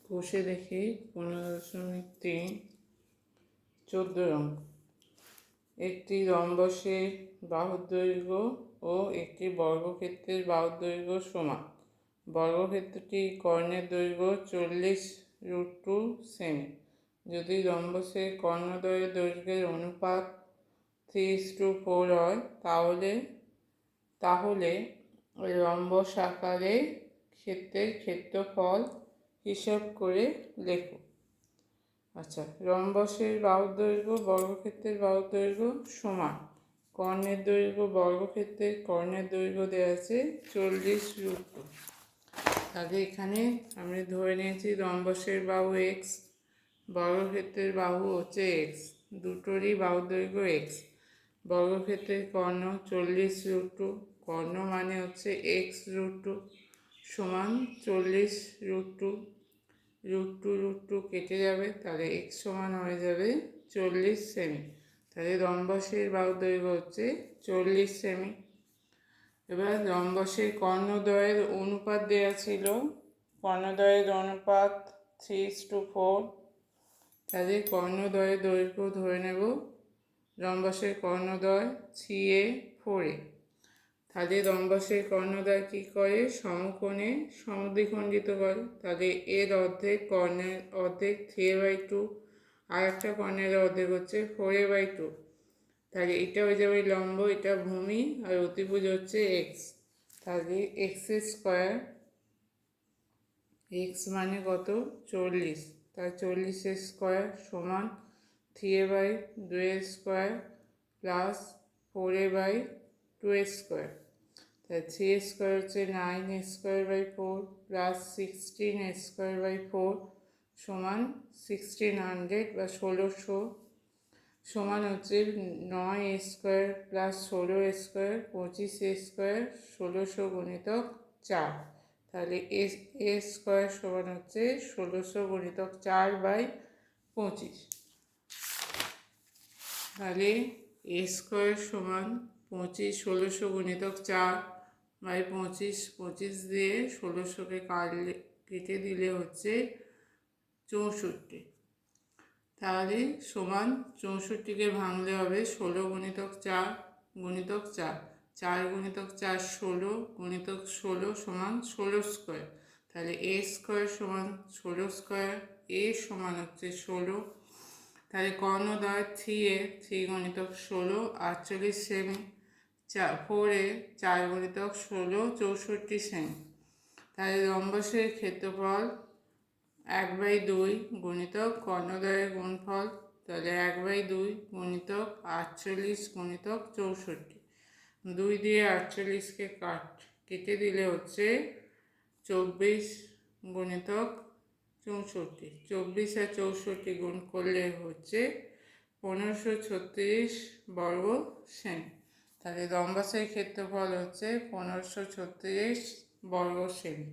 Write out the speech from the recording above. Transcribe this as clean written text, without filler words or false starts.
কষে দেখি 15.3 14 অঙ্ক। একটি রম্বসের বাহুর দৈর্ঘ্য ও একটি বর্গক্ষেত্রের বাহুর দৈর্ঘ্য সমান। বর্গক্ষেত্রটি কর্ণের দৈর্ঘ্য 40√2 সেমি। যদি রম্বসের কর্ণদ্বয়ের দৈর্ঘ্যের অনুপাত 3:4 হয় তাহলে রম্বস আকারের ক্ষেত্রের ক্ষেত্রফল হিসাব করে লেখো। আচ্ছা, রম্বসের বাহুর দৈর্ঘ্য বর্গক্ষেত্রের বাহুর দৈর্ঘ্য সমান। কর্ণের দৈর্ঘ্য বর্গক্ষেত্রের কর্ণের দৈর্ঘ্য দেওয়া আছে 40√2। তাহলে এখানে আমি ধরে নিয়েছি রম্বসের বাহু এক্স, বর্গক্ষেত্রের বাহু হচ্ছে এক্স, দুটোরই বাহুর দৈর্ঘ্য এক্স। বর্গক্ষেত্রের কর্ণ 40√2, কর্ণ মানে হচ্ছে x√2 সমান 40√2। √2 কেটে যাবে, তাহলে x সমান হয়ে যাবে 40 সেমি। তাহলে রম্বসের বাহুর দৈর্ঘ্য হচ্ছে 40 সেমি। এবার রম্বসের কর্ণদ্বয়ের অনুপাত দেওয়া ছিল, কর্ণদ্বয়ের অনুপাত 3:4। তাহলে কর্ণদ্বয়ের দৈর্ঘ্য ধরে নেব, রম্বসের কর্ণদ্বয় 3a 4a। তাহলে রম্বসের কর্ণদ্বয় কী করে? সমকোণে সমদ্বিখণ্ডিত করে। তাহলে এর অর্ধেক কর্ণের অর্ধেক 3a/2, আর একটা কর্ণের অর্ধেক হচ্ছে 4a/2। তাহলে এটা হয়ে যাবে লম্ব, এটা ভূমি, আর অতিভুজ হচ্ছে এক্স। তাহলে x², এক্স মানে কত? 40। তাই 40² সমান 3a/2² প্লাস 4a/2²। তাই 3a² হচ্ছে 9a²/4 প্লাস 16a²/4 সমান 1600 বা 1600 সমান হচ্ছে 9a² প্লাস 16a² 25a², 1600 গুণিতক 4। তাহলে a² সমান হচ্ছে 1600 গুণিতক 4/25। তাহলে a² সমান 25, 1600 গুণিতক 4/25, 25 দিয়ে 1600কে কেটে দিলে হচ্ছে 64। তাহলে সমান 64কে ভাঙলে হবে 16 গুণিতক 4 গুণিতক 4, 4 গুণিতক 4 16 গুণিতক 16 সমান 16²। তাহলে a² সমান 16², a সমান হচ্ছে 16। তাহলে কর্ণদ্বয় 3a, 3 গুণিতক 16 48 সেমি, 4a 4 গুণিতক 16 64 সেমি। তাহলে রম্বসের ক্ষেত্রফল 1/2 গুণিতক কর্ণদ্বয়ের গুণফল। তাহলে 1/2 গুণিতক 48 গুণিতক 64। 2 দিয়ে 48কে কেটে দিলে হচ্ছে 24 গুণিতক 64। 24 আর 64 গুণ করলে হচ্ছে 1536 বর্গ সেমি। তাহলে রম্বসের ক্ষেত্রফল হচ্ছে 1536 বর্গ সেমি।